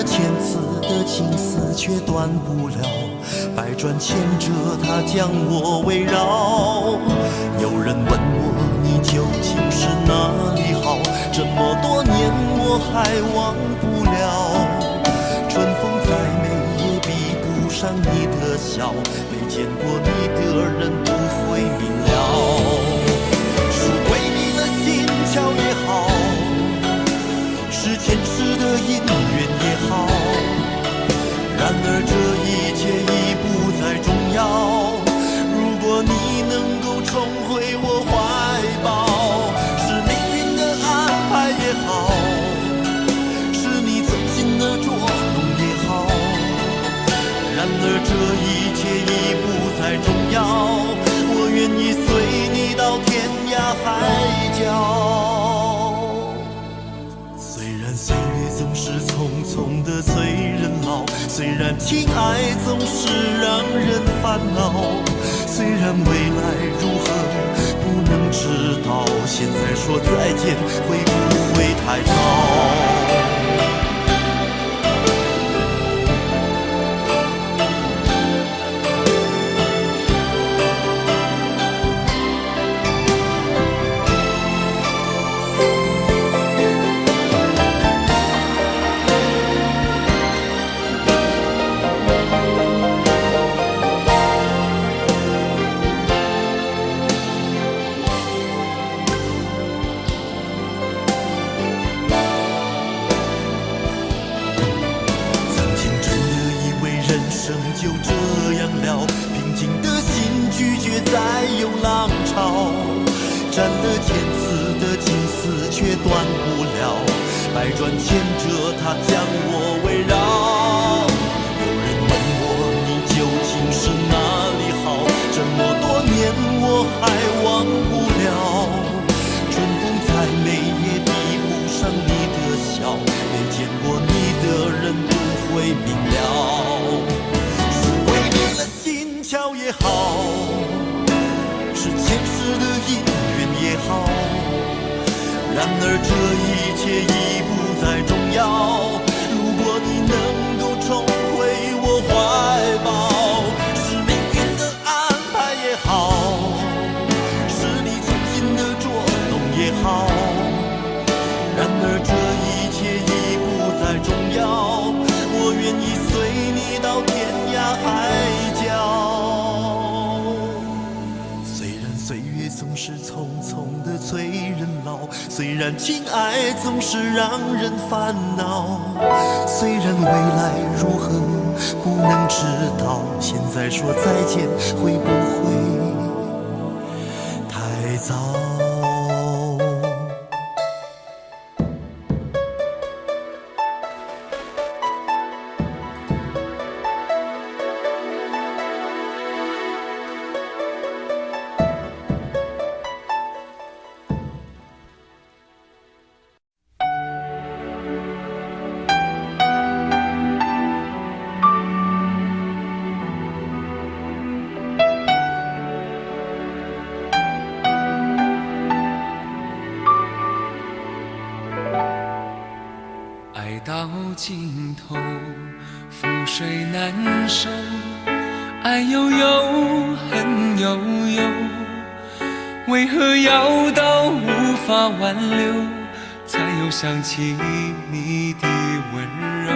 的千次的情丝却断不了，百转千折它将我围绕。有人问我你究竟是哪里好，这么多年我还忘不了。春风再美也比不上你的笑，没见过你的人不会明了。是鬼迷了心窍也好，是前世的因缘也好，然而这一切已不再重要。如果你能够重回我怀抱，是命运的安排也好，是你存心的捉弄也好，然而这一切已不再重要。我愿意随你到天涯海角。虽然岁月总是匆匆的催人老，虽然情爱总是让人烦恼，虽然未来如何不能知道，现在说再见会不会太早？就这样了，平静的心拒绝再有浪潮，斩了千次的情丝却断不了，百转千折它将我围绕。有人问我你究竟是哪里好，这么多年我还忘不了。春风再美也比不上你的笑，没见过你的人不会明了。巧也好，是前世的因缘也好，然而这一切已不再重要。如果你能够重回我怀抱，是命运的安排也好，是你存心的捉弄也好，然而这一切已不再重要。我愿意随你到天涯海角。岁月总是匆匆的催人老，虽然情爱总是让人烦恼，虽然未来如何不能知道，现在说再见会不会太早？到尽头，覆水难收，爱悠悠，恨悠悠，为何要到无法挽留，才又想起你的温柔，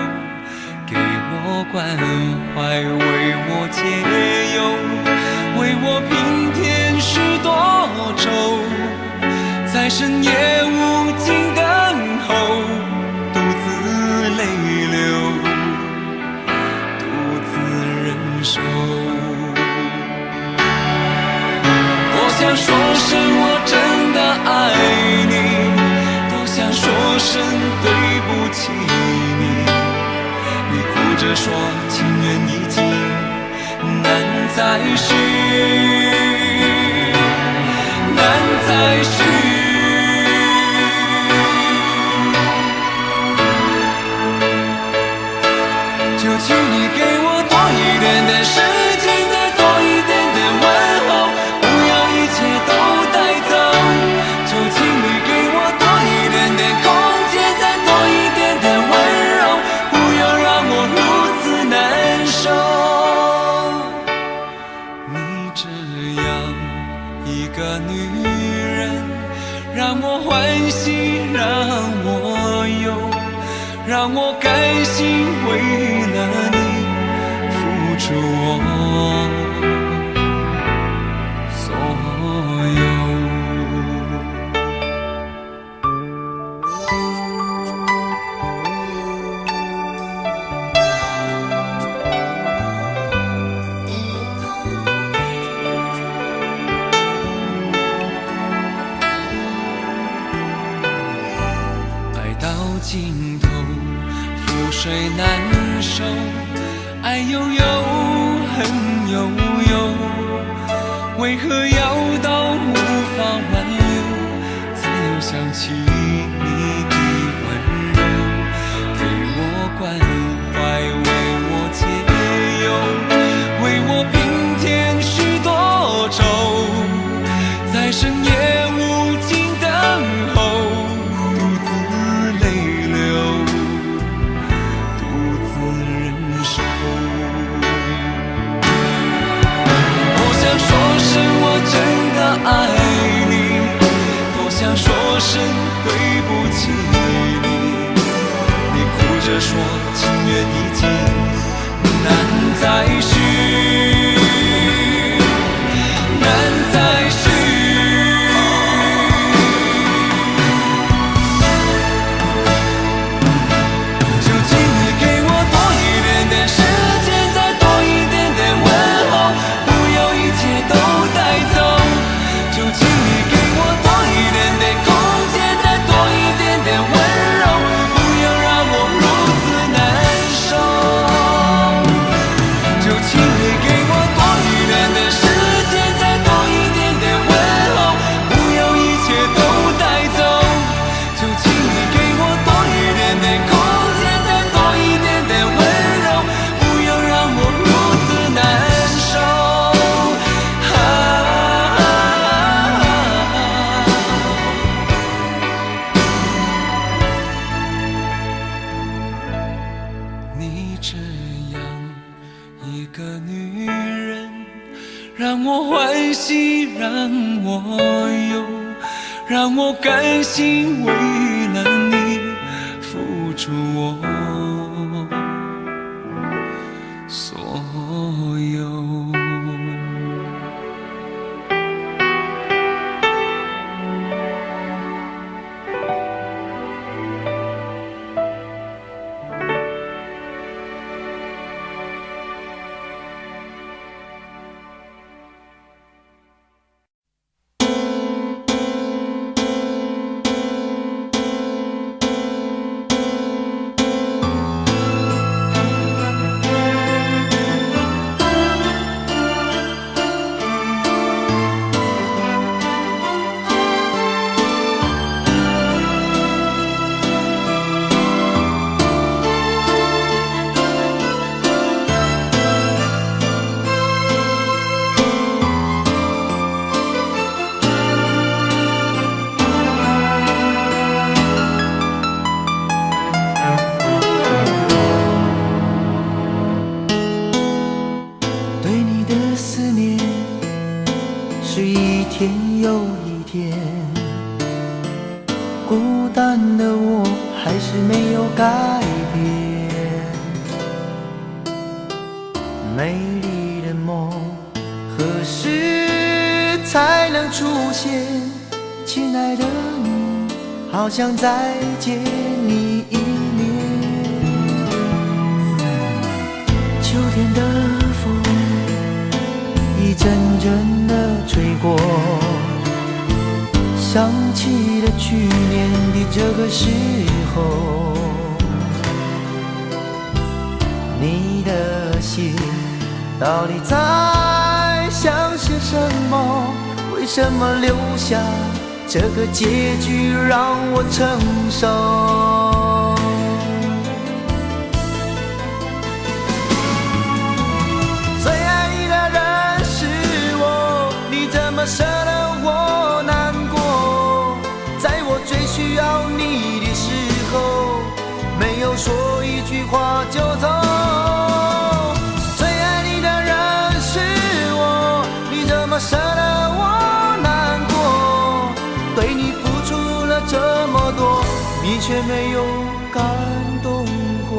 给我关怀，为我解忧，为我平添许多愁，在深夜无尽等候，独自泪流，独自忍受。多想说声我真的爱你，多想说声对不起你，你哭着说情缘已尽，难再续，难再续。就请你给我多一点的时间，再多一点的问候，不要一切都带走。就请你给我多一点的空间，再多一点的温柔，不要让让我甘心为了你付出我所有。尽头，覆水难收，爱悠悠，恨悠悠，为何要到无法挽留，才又想起你的温柔，给我关怀，为我解忧，为我平添许多愁，在深夜无尽等候，说声我真的爱你，多想说声对不起你。你哭着说情缘已尽，难再续，难再续。究竟你给我多一点点时间，再多一点点问候，都带走。究竟你给我多一点点空间，再多一点点温柔，不要让我如此难受。究竟你给我多一点点时间，再多一点点问候，不要一切都带走。究竟你给我多一点点空间，再多一点点温柔，不要让我如此难受。你这样一个女人，让我欢喜，让我忧，让我甘心为了你付出我所有。孤单的我还是没有改变，美丽的梦何时才能出现？亲爱的你，好想再见你一面。秋天的风一阵阵地吹过，想起了去年的这个时候，你的信到底在想些什么？为什么留下这个结局让我承受？最爱你的人是我，你怎么舍得我难过？在我最需要你的时候，没有说一句话就走。最爱你的人是我，你怎么舍得我难过？对你付出了这么多，你却没感动过。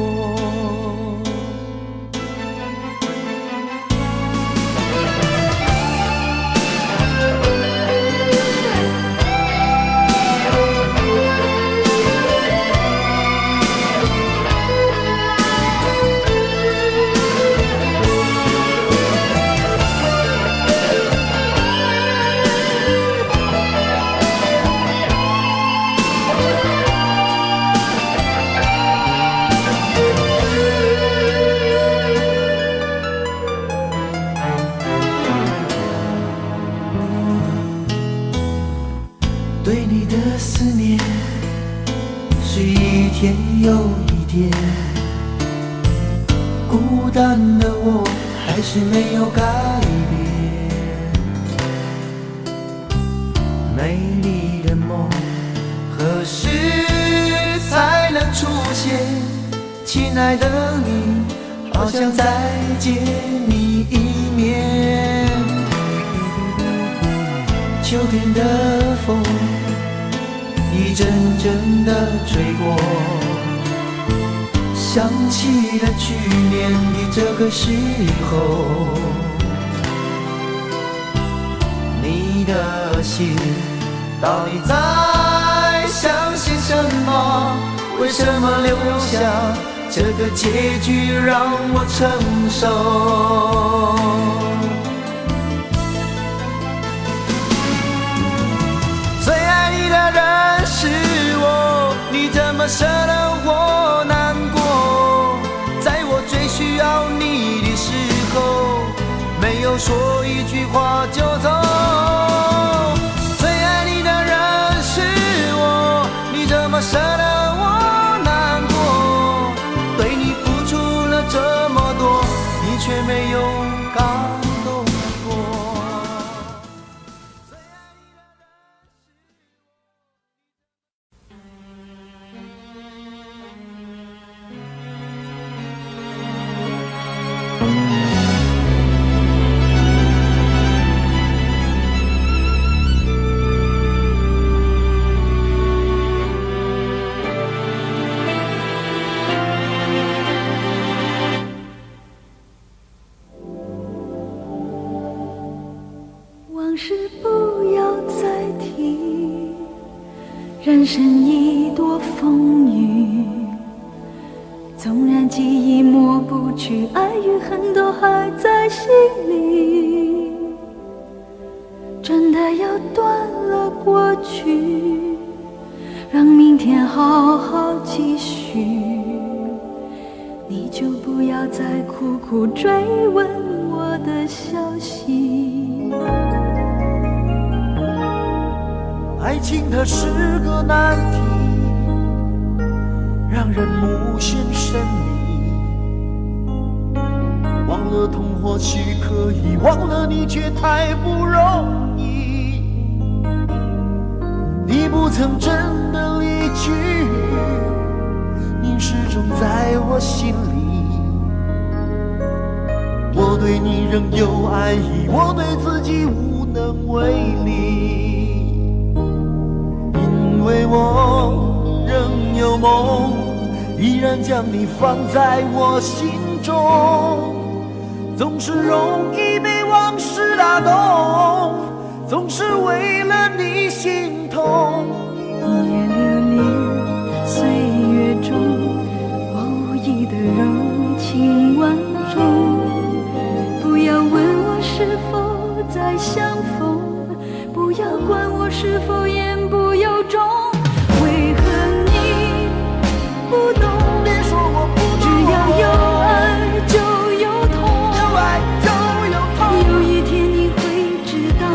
对你的思念是一天又一天，孤单的我还是没有改变。美丽的梦何时才能出现？亲爱的你，好想再见你一面。秋天的风一阵阵地吹过，想起了去年的这个时候，你的心到底在想些什么？为什么留下这个结局让我承受？最爱你的人是我，你怎么舍得我难过？在我最需要你的时候，没有说一句话就走。最爱你的人是我，你怎么舍得我难过？对你付出了这么多，你却没有感动过。往事不要再提，人生已多风雨，纵然记忆抹不去，爱与恨都还在心里。真的要断了过去，让明天好好继续，你就不要再苦苦追问我的消息。爱情它是个难题，让人目眩神迷。忘了痛或许可以，忘了你却太不容易。你不曾真的离去，你始终在我心里。我对你仍有爱意，我对自己无能为力。因为我仍有梦，依然将你放在我心中。总是容易被往事打动，总是为了你心痛。一夜流连岁月中，无意的柔情万种。不要问我是否再相逢，不要管我是否言不由衷。为何你不懂？别说我不懂，只要有爱就有痛，有爱就有痛。有一天你会知道，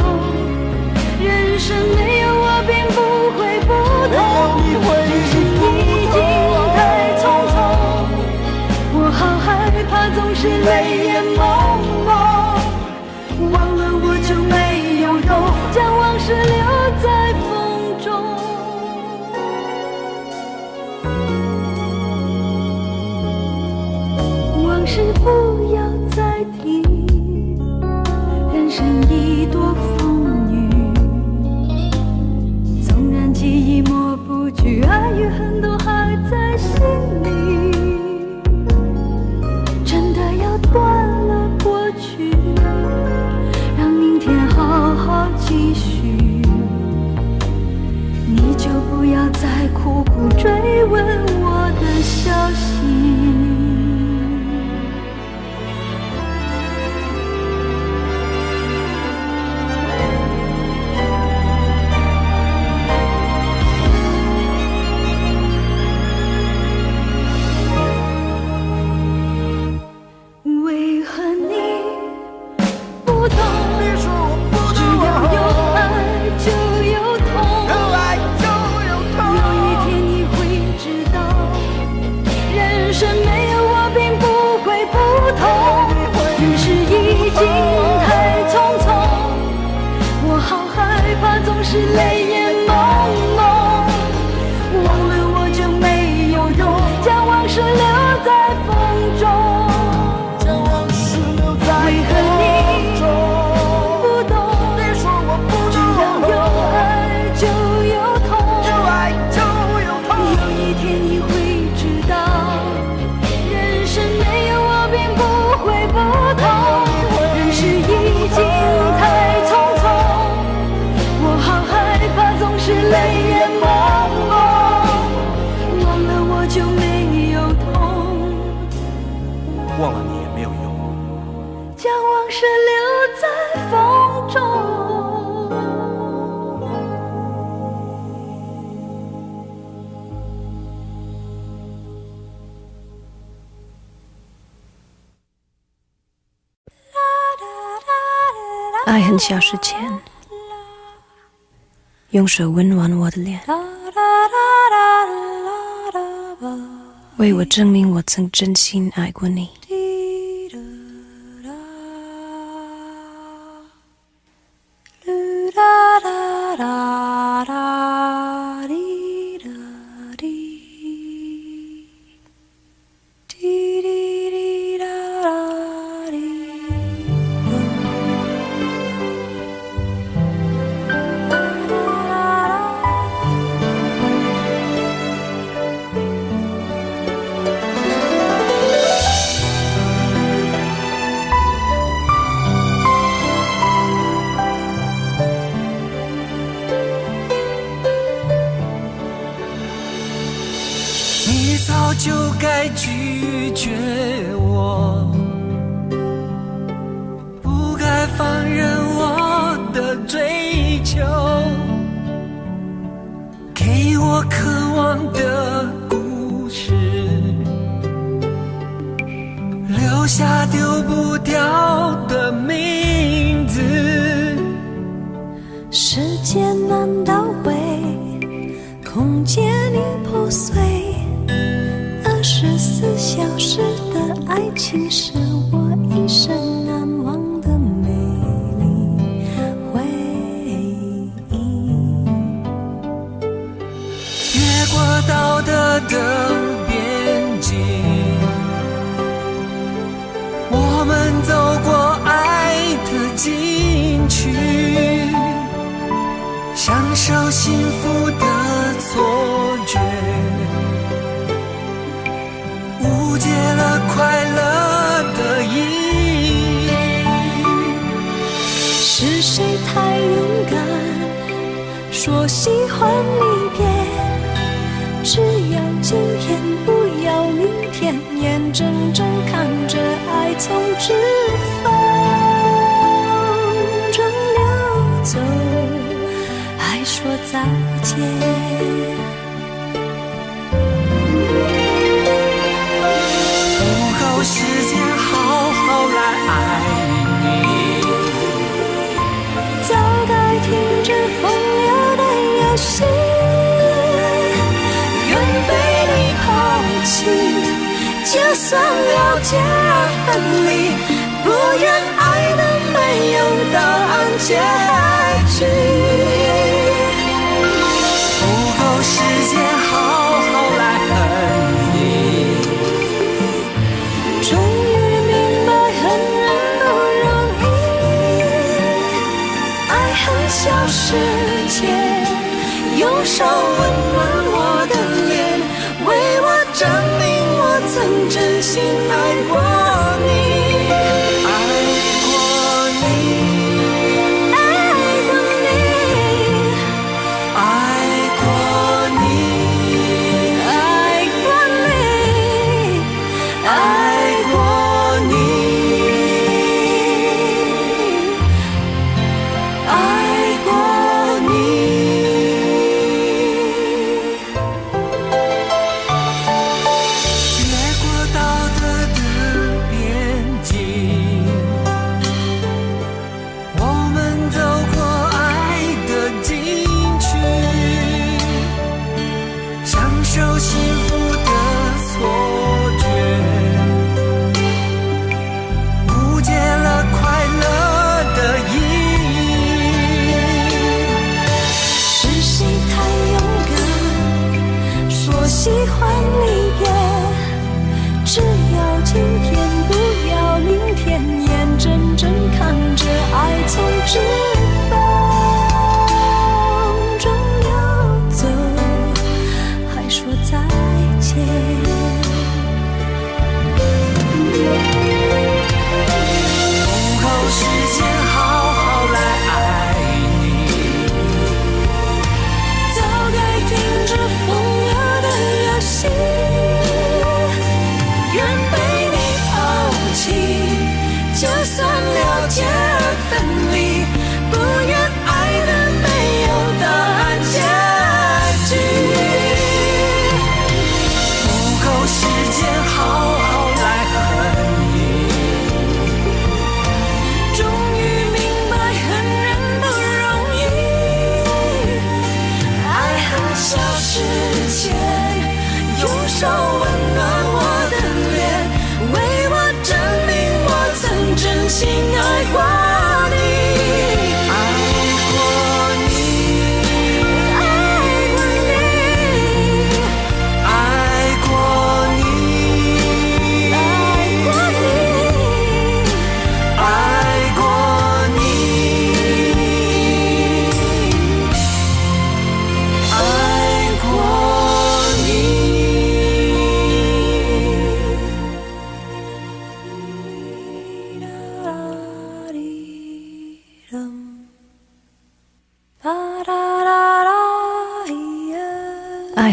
人生没有我并不会不没有同，你会只是已经太匆匆。我好害怕总是泪眼朦胧，忘了我就没有用，将往事留在风中。往事不要再提，人生已多风雨，纵然记忆抹不去，爱与恨都还在心就没有痛，忘了你也没有用。将往事留在风中。爱很消失前，用手温暖我的脸，为我证明我曾真心爱过你。你早就该拒绝我，不该放任我的追求，给我渴望的故事，留下丢不掉的名字。时间难倒回，空间已破碎。24小时的爱情是我一生难忘的美丽回忆。越过道德的边境，我们走过爱的禁区，享受幸福的错觉，误解了快乐的意义。是谁太勇敢，说喜欢离别？只要今天，不要明天，眼睁睁看着爱从指缝中流走，还说再见。时间好好来爱你，早该停止风流的游戏，愿被你抛弃，就算了解而分离，不愿爱的没有答案结局。不够时间好好来恨你，终于明白恨人不容易，爱恨消失前，用手温暖我的脸，为我证明我曾真心爱过你。越过道德的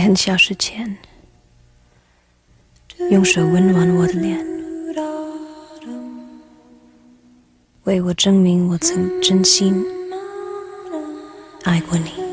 很小时前，用手温暖我的脸，为我证明我曾真心爱过你。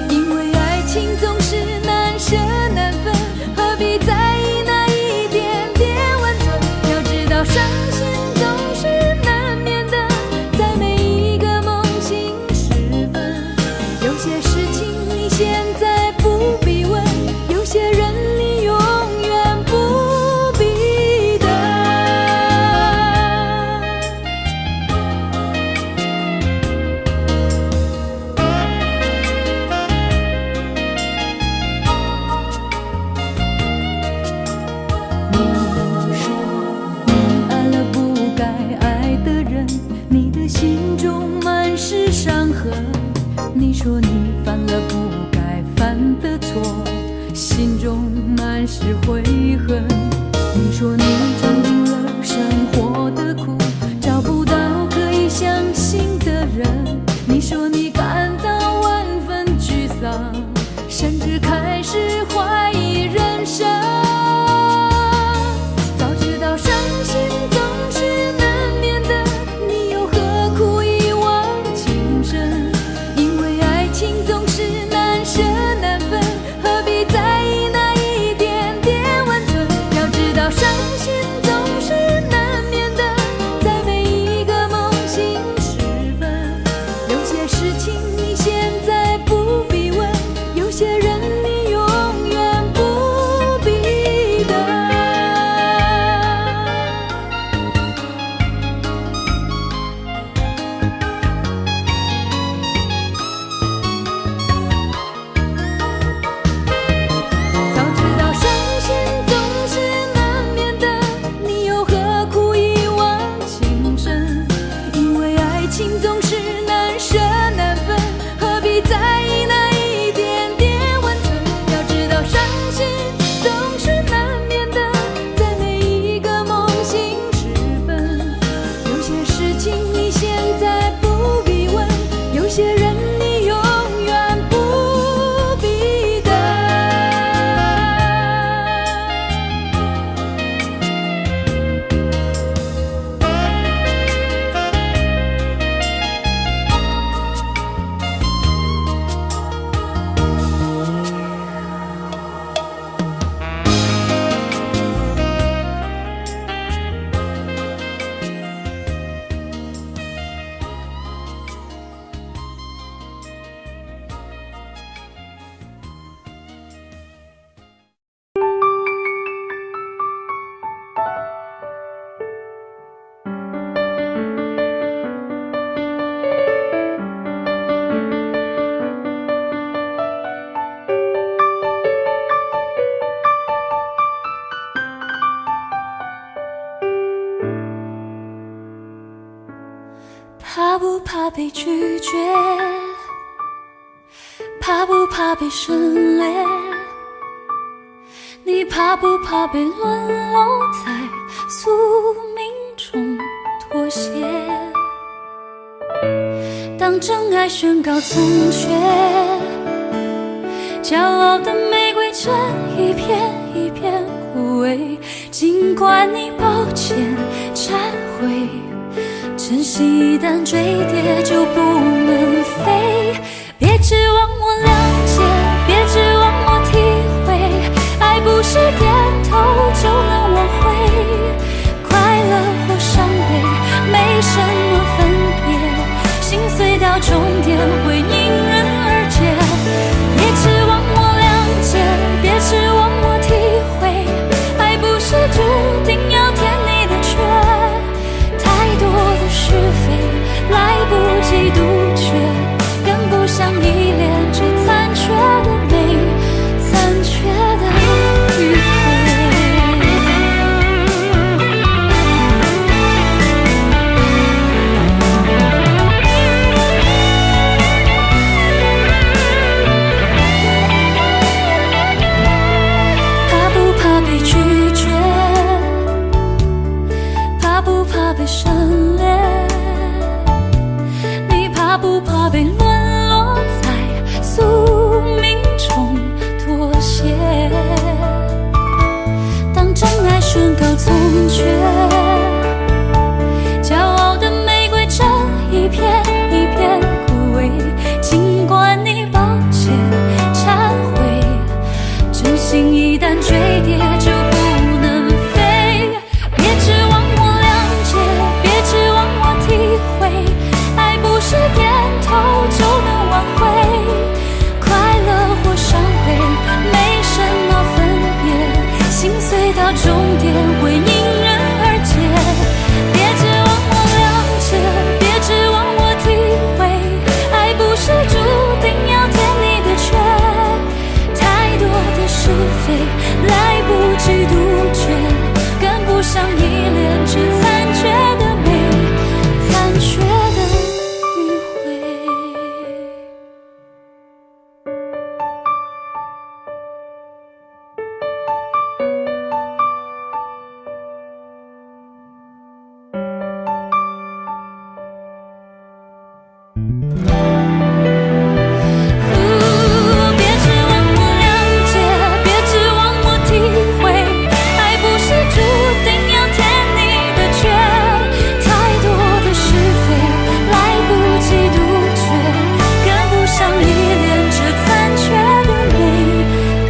因为爱情总是难舍难分，何必在意怕不怕被拒绝？怕不怕被省略？你怕不怕被沦落在宿命中妥协？当真爱宣告从缺，骄傲的玫瑰正一片一片枯萎。尽管你抱歉忏悔，真心一旦坠跌就不能飞。别指望我谅解，别指望我体会，爱不是点头就能挽回。快乐或伤悲没什么分别，心碎到终点会因人而解。别指望我谅解，别指望我体会，爱不是注定要填你的缺。太多的是非来不及杜绝，更不想依恋这残缺的美，残缺的迂回。怕不怕被拒绝？怕不怕被省略？你怕不怕被沦落在宿命中妥协？当真爱宣告从缺，骄傲的玫瑰正一片一片枯萎。尽管你抱歉忏悔，真心一旦坠跌就不能飞。别指望我谅解，别指望我体会，爱不是点头就能挽回。快乐或伤悲没什么分别，心碎到终点会因人而解。别指望我谅解，别指望我体会，爱不是注定要填你的缺。太多的是非来不及杜绝，更不想依恋这残缺的美，残缺的迂回。别指望我谅解，别指望我体会，爱不是注定要填你的缺。太多的是非来不及杜绝，更不想依恋这残缺的美，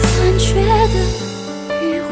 残缺的迂回。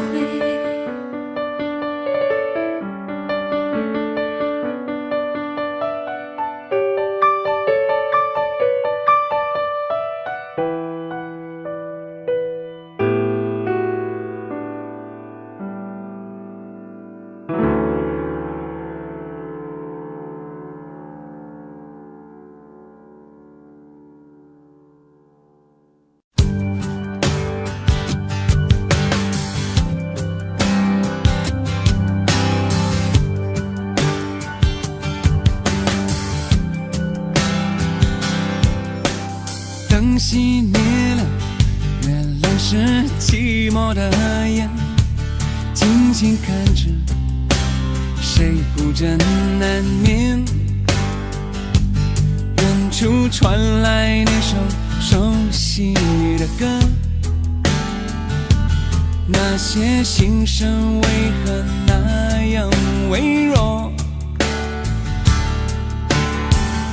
灯熄灭了，原来是寂寞的眼，静静看着，谁不真难眠。远处传来那首熟悉的歌，那些心声为何那样微弱？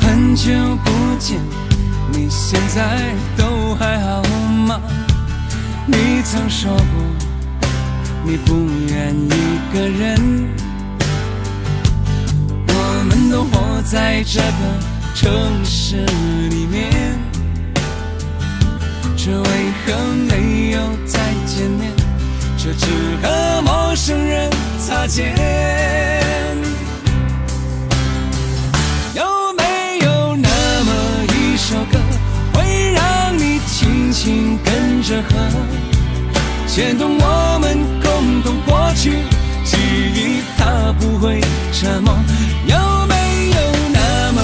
很久不见，你现在都还好吗？你曾说过你不愿一个人，我们都活在这个城市里面，这为何没有再见面？这只和陌生人擦肩。有没有那么一首歌，会让你轻轻跟着和，牵动我们共同过去记忆，它不会沉默。有没有那么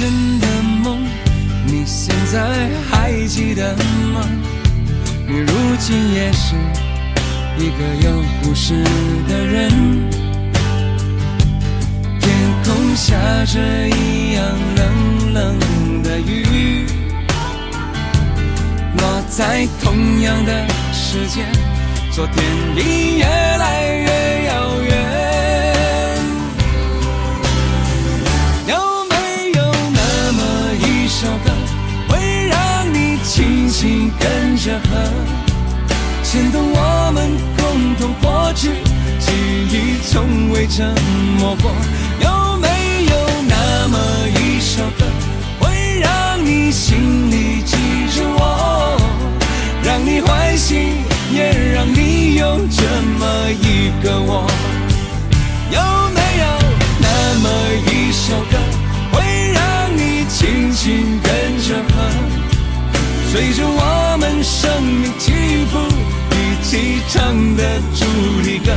真的梦，你现在还记得吗？你如今也是一个有故事的人。天空下着一样冷冷的雨，落在同样的时间，昨天已越来越遥远。有没有那么一首歌，会让你轻轻跟着和，牵动我们共同过去，记忆从未沉默过？有没有那么一首歌，会让你心里记着我，让你欢喜，也让你有这么一个我？有没有那么一首歌，会让你轻轻跟着和，随着我们生命起伏一起唱的主题歌？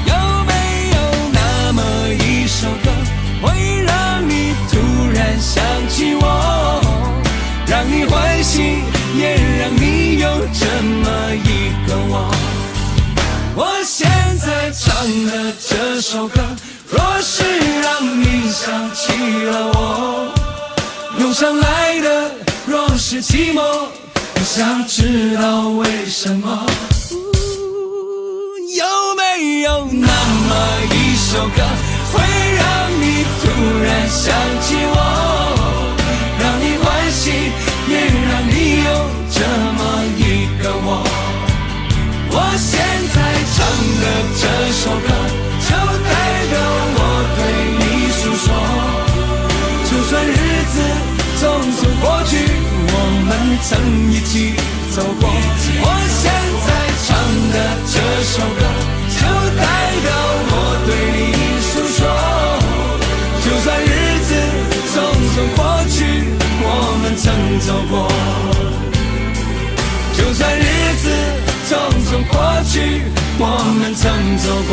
有没有那么一首歌，会让你突然想起我，让你欢喜，也让你有这么一个我？我现在唱的这首歌，若是让你想起了我，涌上来的若是寂寞，我想知道为什么？有没有那么一首歌，会让你突然想起我，让你欢喜，也让你有这么一个我？我现在唱的这首歌，就代表我对你诉说。就算日子匆匆过去，我们曾一起走过。我现在唱的这首歌，就代表我对你诉说。就算日子匆匆过去，我们曾走过。就算日子匆匆过去，我们曾走过。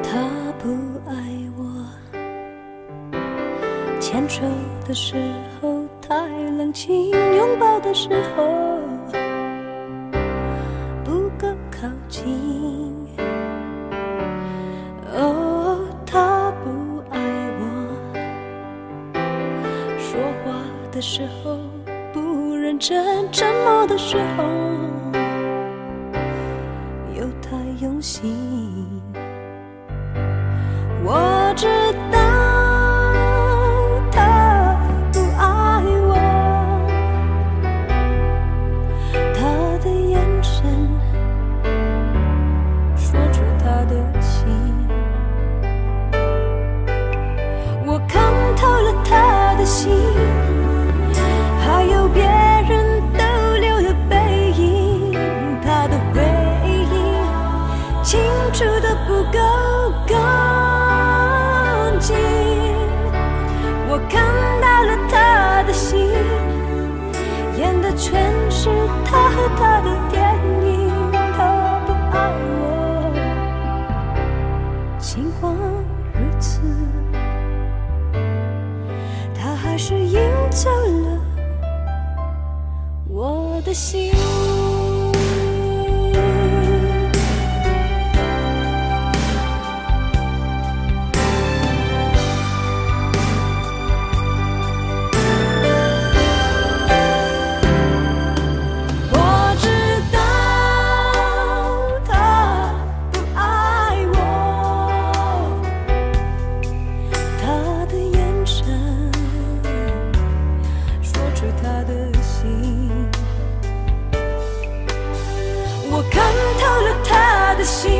他不爱我，牵手的时候太冷清，拥抱的时候不够靠近。哦，他不爱我，说话的时候不认真，沉默的时候又太用心。我知道他不爱我，他的眼神说出他的情，我看透了他的心，还有别人逗留的背影，他的回忆清楚的不够干净。我看到了他的心，演的全是他和他的电影。他不爱我，尽管如此，他还是赢走了我的心。我看透了他的心，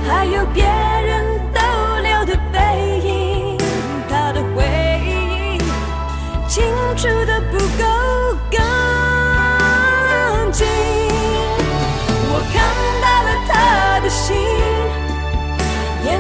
还有别人逗留的背影，他的回忆清楚的不够干净。我看到了他的心，演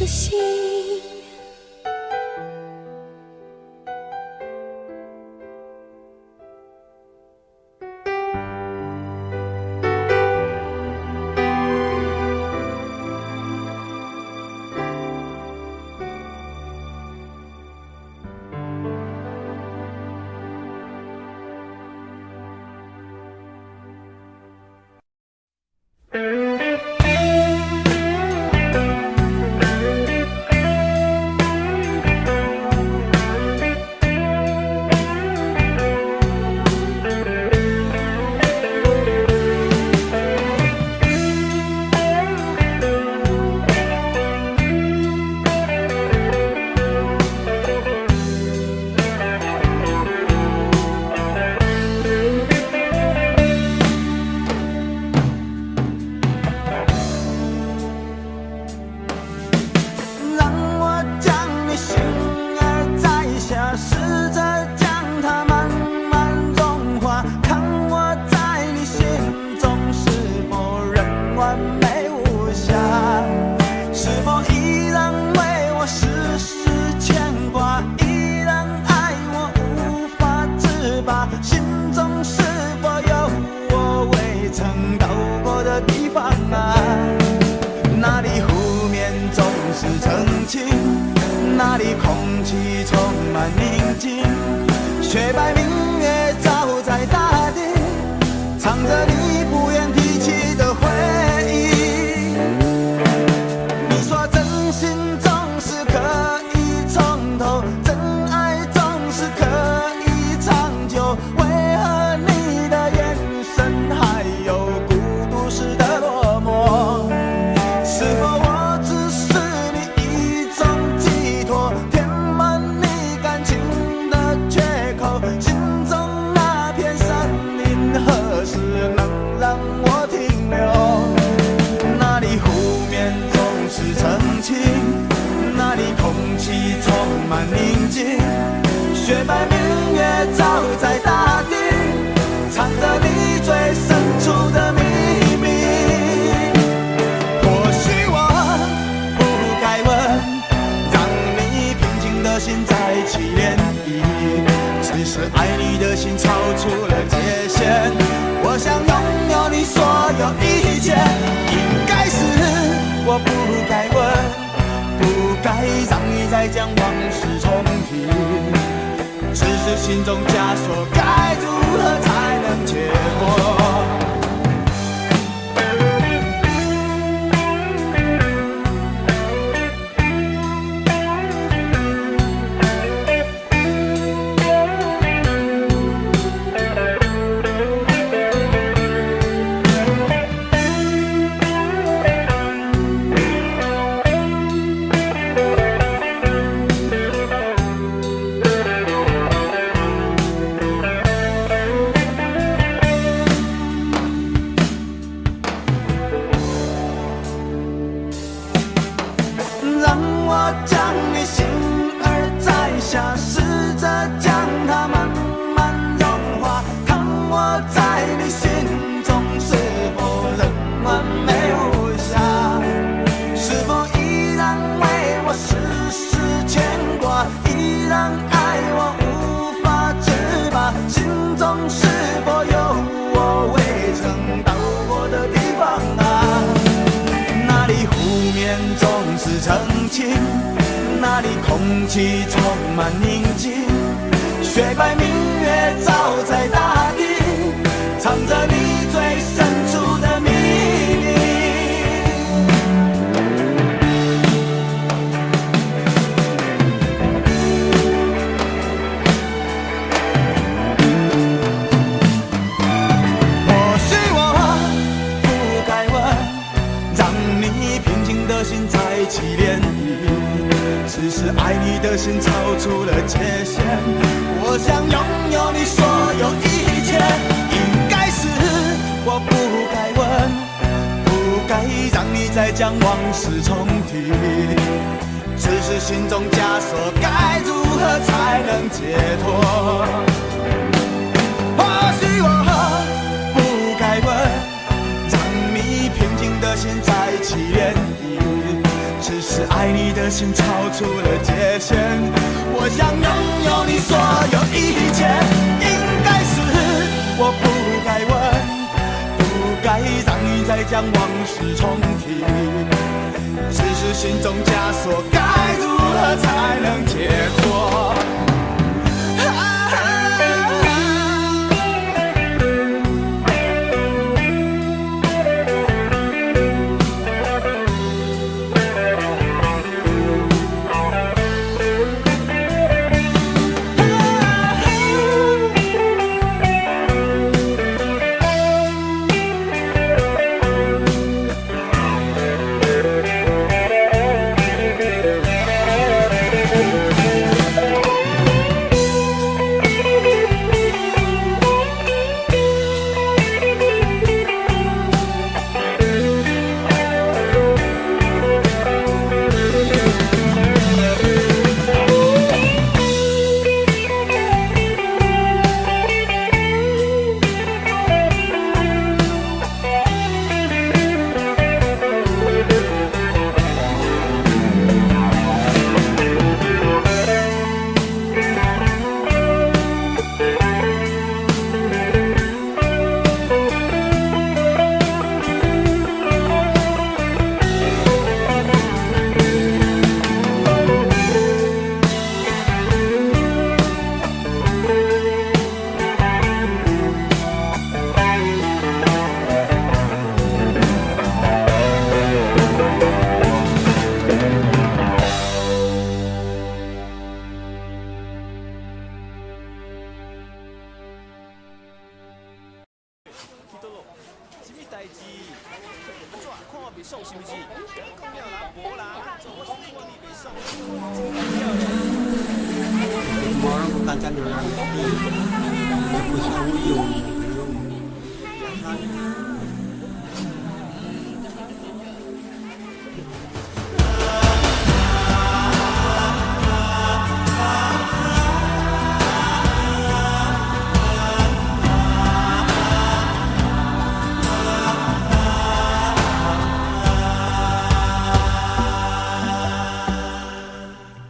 心。那里空气充满宁静，雪白明月照在大地，唱着你不愿提起的回忆。你说真心总是可以从头，真爱总是可以长久，为何你的眼神还有孤独时的落寞？是否我只是你一种寄托，填满你感情的缺口？心中那片森林何时能让我停留？那里湖面总是澄清，那里空气充满宁静，雪白明月照在大地，藏着你最深处的秘密。或许我不该问，让你平静的心再起涟漪，只是爱你的心超出了界限。我想拥有你所有一切，应该是我不该问，不该让你再将往事重提，只是心中枷锁该如何才能解脱？让我将你心儿摘下，试着将它慢慢融化，看我在你心中是否仍完美无瑕，是否依然为我时时牵挂，依然爱我无法自拔，心中是否有我未曾到过的地方啊？那里湖面总是澄清，那里空气充满宁静，雪白明月照在大地，藏着你最深处的秘密。或许我不该问，让你平静的心再起涟漪，只是爱你的心超出了界限。我想拥有你所有一切，应该是我不该问，不该让你再将往事重提，只是心中枷锁该如何才能解脱？或许我不该问，让你平静的心再起涟漪，只是爱你的的心超出了界限。我想拥有你所有一切，应该是我不该问，不该让你再将往事重提。只是心中枷锁，该如何才能解脱？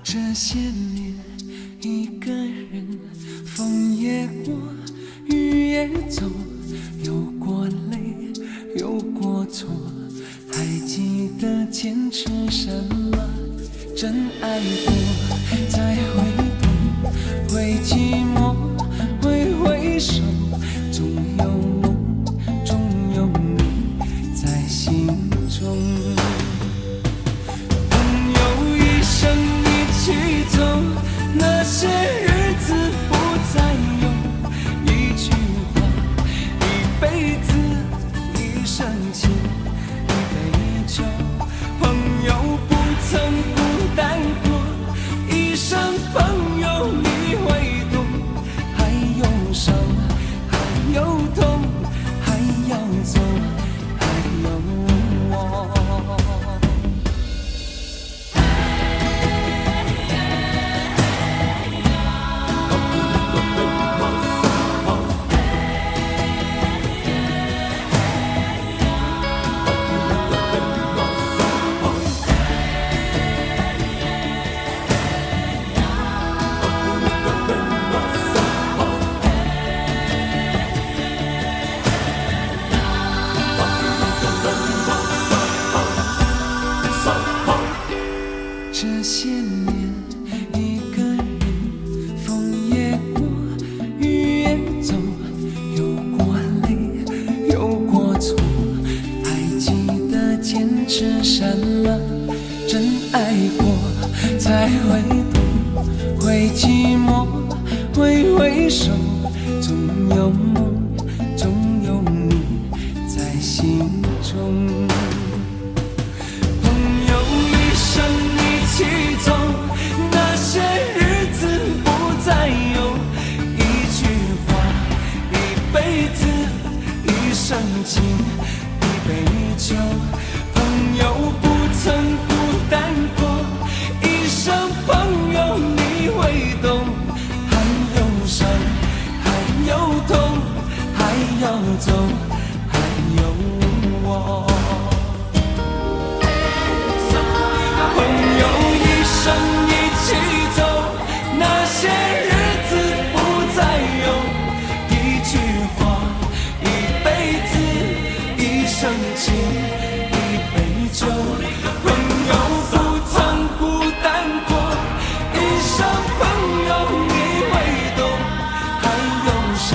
这些年一个人，风也过，雨也走，有过泪，有过错，还记得坚持什么？真爱过，再回头，会寂寞，会回首，总有梦，总有你在心中。朋友一生一起走，那些日子不再有，一句话，一辈子，一生情，一杯酒。朋友不曾孤单过，一生朋友你会懂，还有伤，还有痛，还要走，还有我。这些年一个人，风也过，雨也走，有过泪，有过错，还记得坚持什么？真爱过，才会懂，会寂寞，会回首，总有梦，总有你在心中。一起走，那些日子不再有，一句话，一辈子，一生情，一杯酒。朋友不曾孤单过，一生朋友你会懂，还有伤，还有痛，还要走，还有我。朋友。情一杯酒，朋友不曾孤单过，一生朋友你会懂，还有伤，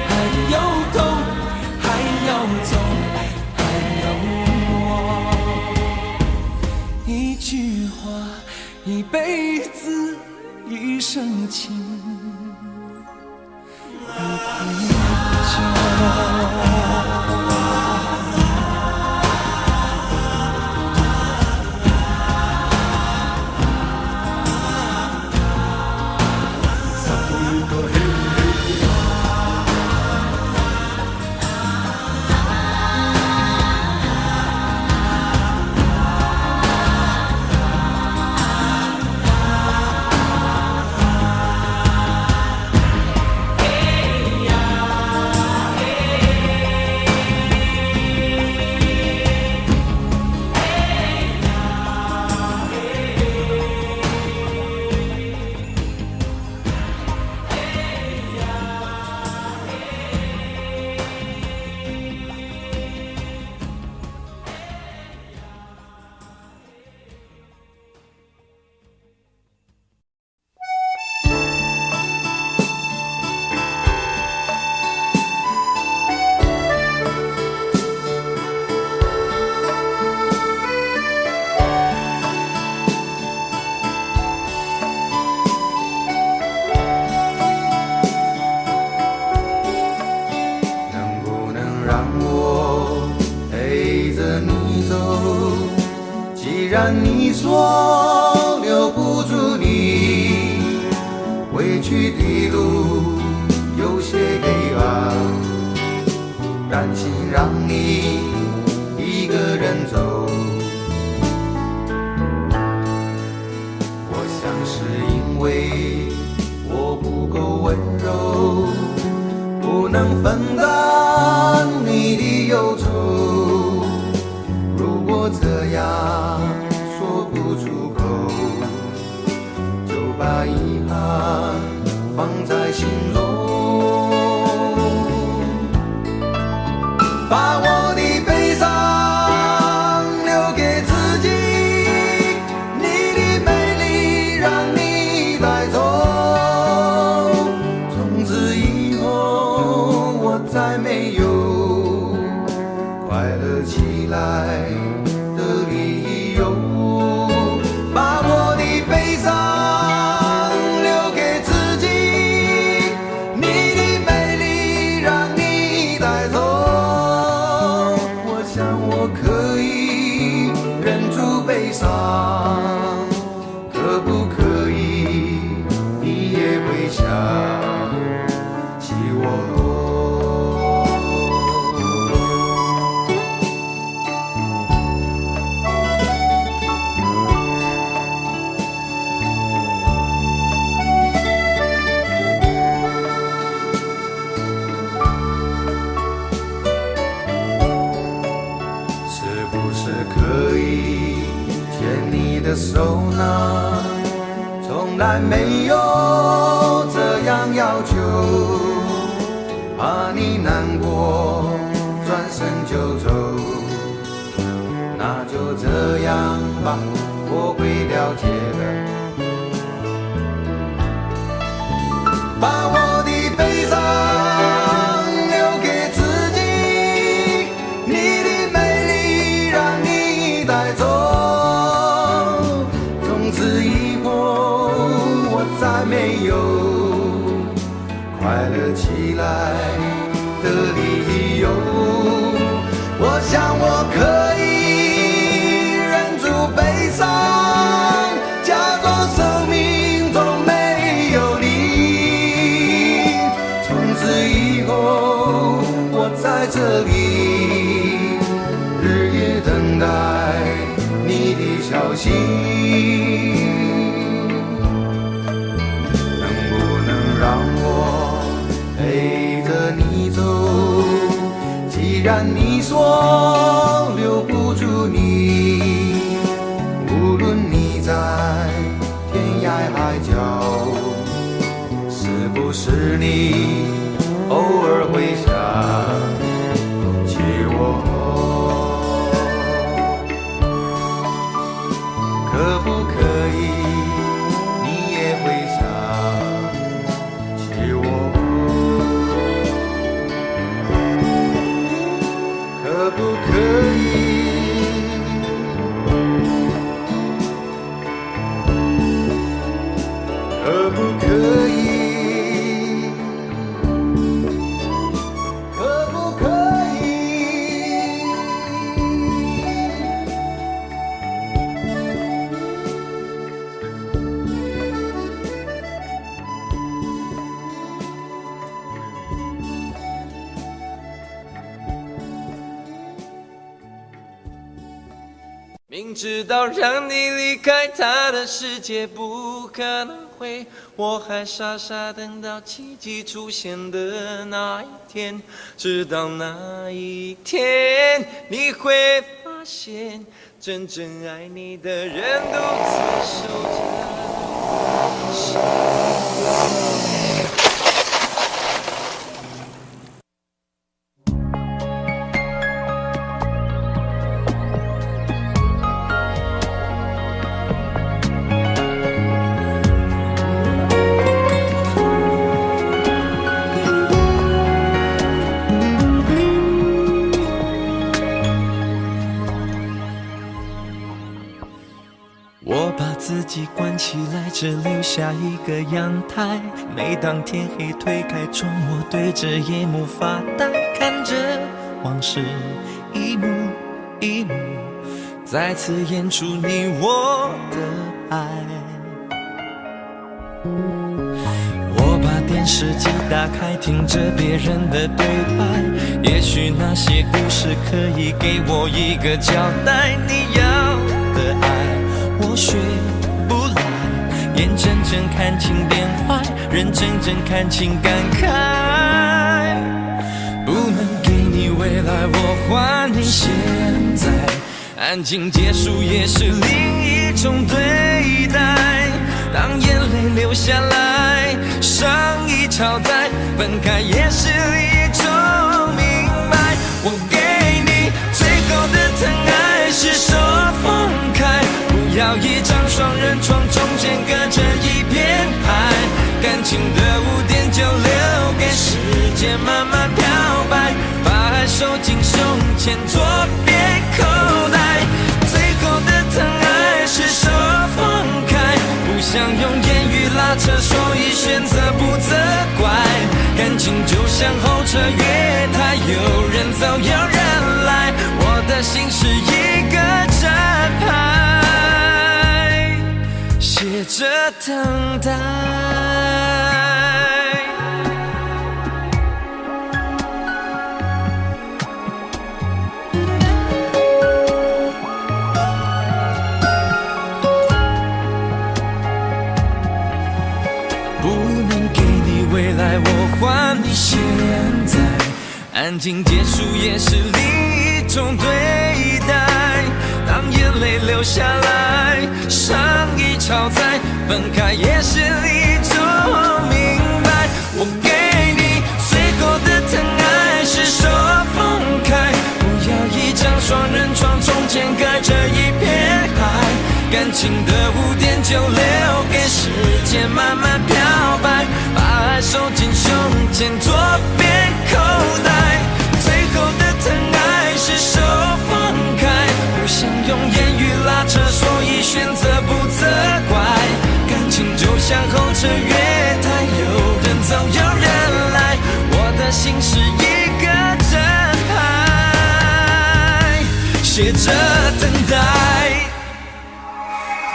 还有痛，还要走，还有我。一句话，一辈子，一生情，一杯酒。既然你说留不住你，回去的路有些黑暗，担心让你一个人走。我想是因为我不够温柔，不能分担你的忧愁。如果这样说不出口，就把遗憾放在心中，把我的悲伤留给自己，你的美丽让你带走。从此以后我再没有快乐起来的理由，把我的悲伤留给自己，你的美丽让你带走。我想我可以忍住悲伤，可不可以你也会想起我？可以牵你的手呢？从来没有这样要求，怕你难过，转身就走。那就这样吧，我会了解的。把我的悲伤留给自己，你的美丽让你带走。从此以后我再没有快乐起来的理由。我想我可以忍住悲伤，假装生命中没有你。从此以后我在这里日夜等待你的消息，能不能让我陪着你走？既然你说留不住你，无论你在天涯海角，是不是你偶尔会想起我？明知道让你离开他的世界不可能会，我还傻傻等到奇迹出现的那一天，直到那一天，你会发现，真正爱你的人独自守着。我把自己关起来，只留下一个阳台。每当天黑推开窗，我对着夜幕发呆，看着往事一幕一幕再次演出你我的爱。我把电视机打开，听着别人的对白，也许那些故事可以给我一个交代。你要的爱我学不来，眼睁睁看情变坏，人睁睁看情感慨。不能给你未来，我还你现在。安静结束也是另一种对待。当眼泪流下来，伤已超载，分开也是一种明白。我给你最后的疼爱是手放开，不要一张双人床，中间隔着一片海。感情的污点就留给时间慢慢漂白，把爱收进胸前左边口袋。最后的疼爱是手放开，不想用言语拉扯，所以选择不责怪。感情就像候车月台，有人走有人来，我的心是一个站牌，写着等待。我还你现在，安静结束也是另一种对待。当眼泪流下来，伤已超载，分开也是一种明白。我给你最后的疼爱是手放开，不要一张双人床，中间隔着一片海。感情的污点就留给时间慢慢漂白，把爱收进胸前左边口袋。最后的疼爱是手放开，不想用言语拉扯，所以选择不责怪。感情就像候车月台，有人走有人来，我的心是一个站牌，写着等待。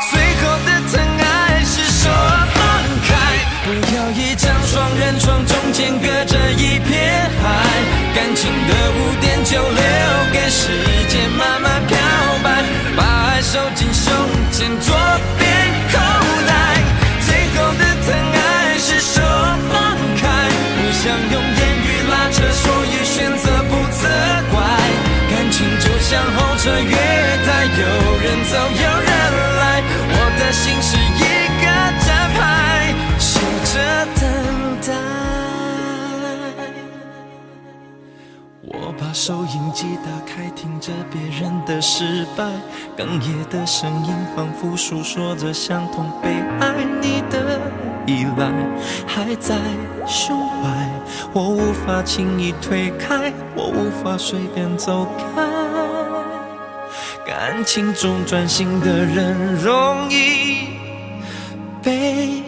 最后的疼爱是手放开，不要一张双人床，中间隔着一片海。感情的污点就留给时间慢慢漂白，把爱收进胸前左边口袋。最后的疼爱是手放开，不想用言语拉扯，所以选择不责怪。感情就像候车月台，有人走有人来，我的心是一个站牌，写着等待。我把收音机打开，听着别人的失败，哽咽的声音仿佛诉说着相同被爱。你的依赖还在胸怀，我无法轻易推开，我无法随便走开。感情中专心的人容易被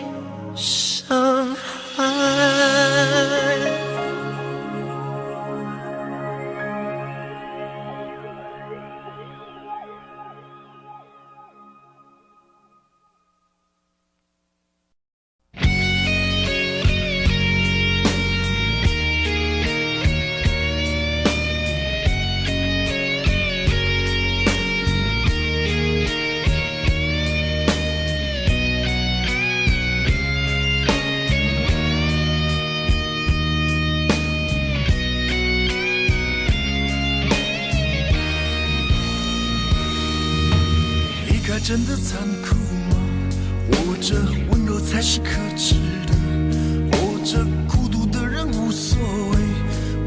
伤害。真的残酷吗？活着温柔才是可耻的，活着孤独的人无所谓，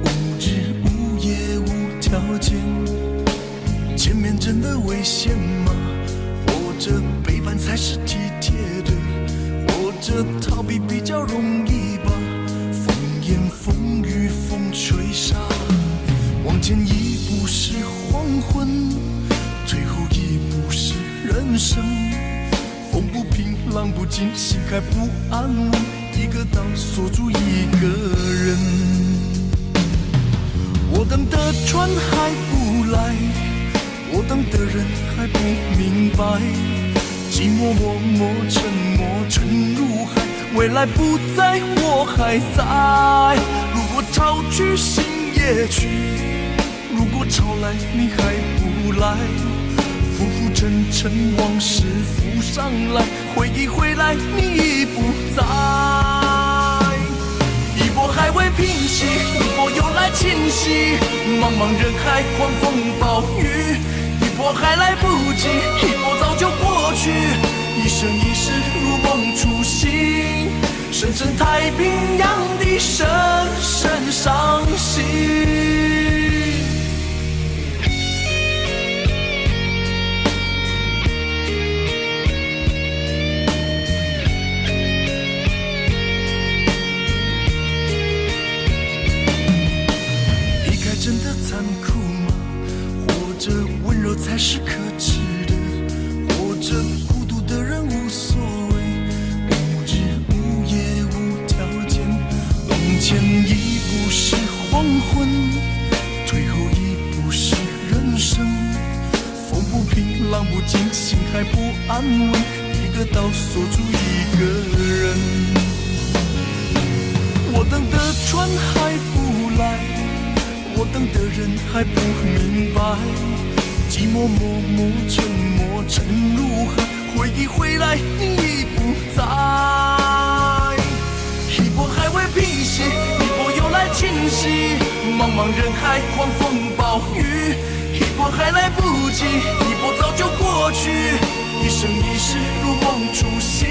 无日无夜无条件。前面真的危险吗？活着背叛才是体贴的，活着逃避比较容易吧。风言风语风吹沙，往前一步是黄昏，退后一步是人生。风不平浪不静，心还不安稳，一个岛锁住一个人。我等的船还不来，我等的人还不明白，寂寞默默沉默沉入海，未来不在我还在。如果潮去心也去，如果潮来你还不来，浮浮沉沉往事浮上来，回忆回来你已不在。一波还未平息，一波又来侵袭，茫茫人海狂风暴雨，一波还来不及，一波早就过去，一生一世如梦初醒，深深太平洋的深深伤心。真的残酷吗？活着温柔才是可耻的，活着孤独的人无所谓，无日无夜无条件。往前一步是黄昏，退后一步是人生。风不平浪不静，心还不安稳，一个岛锁住一个人。我等的船还不来，我等的人还不明白，寂寞默默沉默沉入海，回忆回来你已不在。一波还未平息，一波又来侵袭，茫茫人海狂风暴雨，一波还来不及，一波早就过去，一生一世如梦初醒，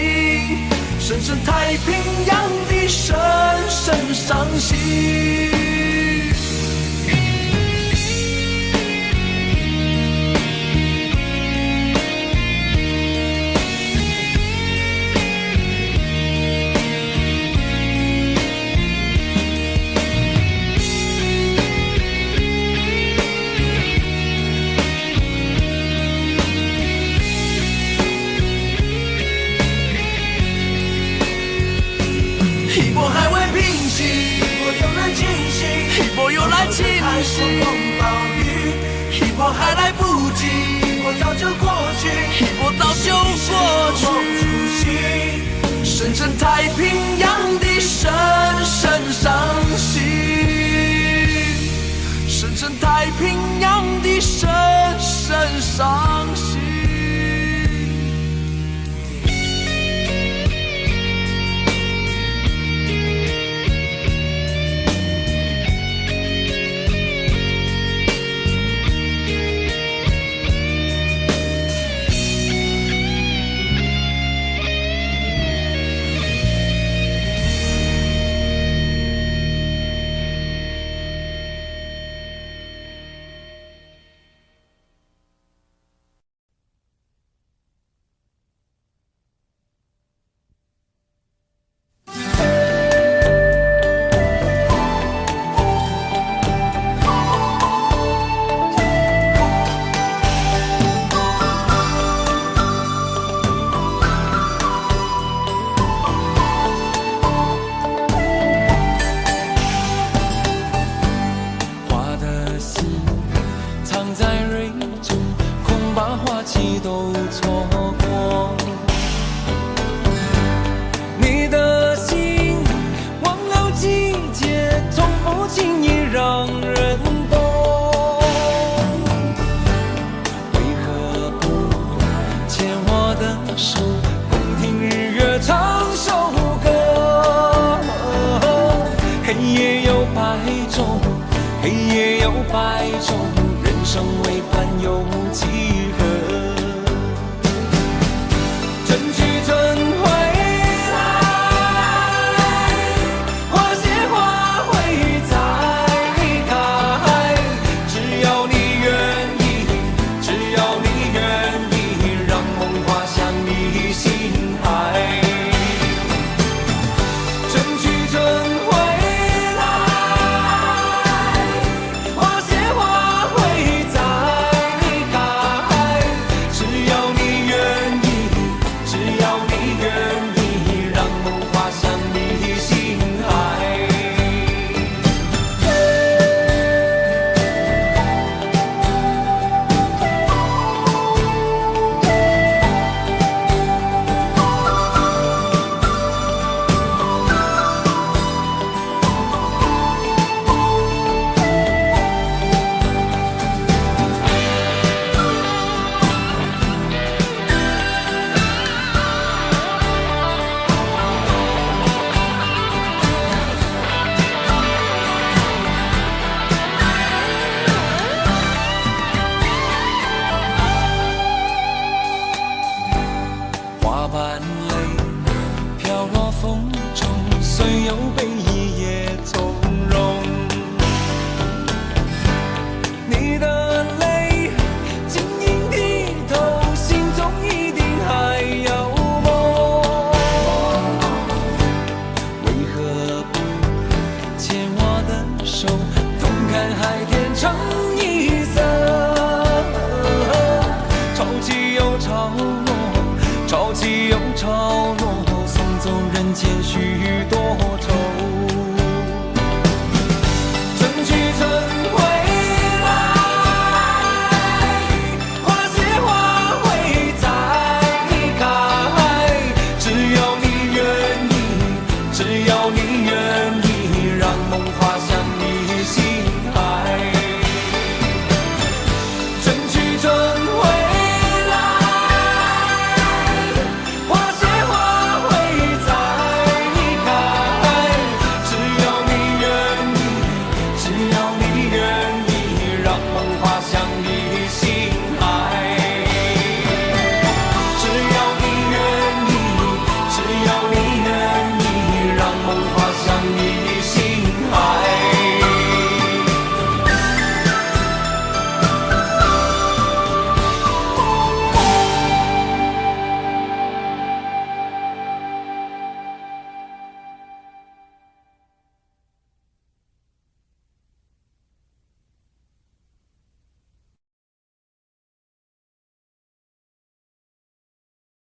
深深太平洋的深深伤心。一波还未平息，一波又来侵袭，一波又来侵袭，一波还来不及，一波早就过去，一波早就过去，深深太平洋的深深伤心，深深太平洋的深深伤心。黑夜有白昼，人生为盼有几何？人。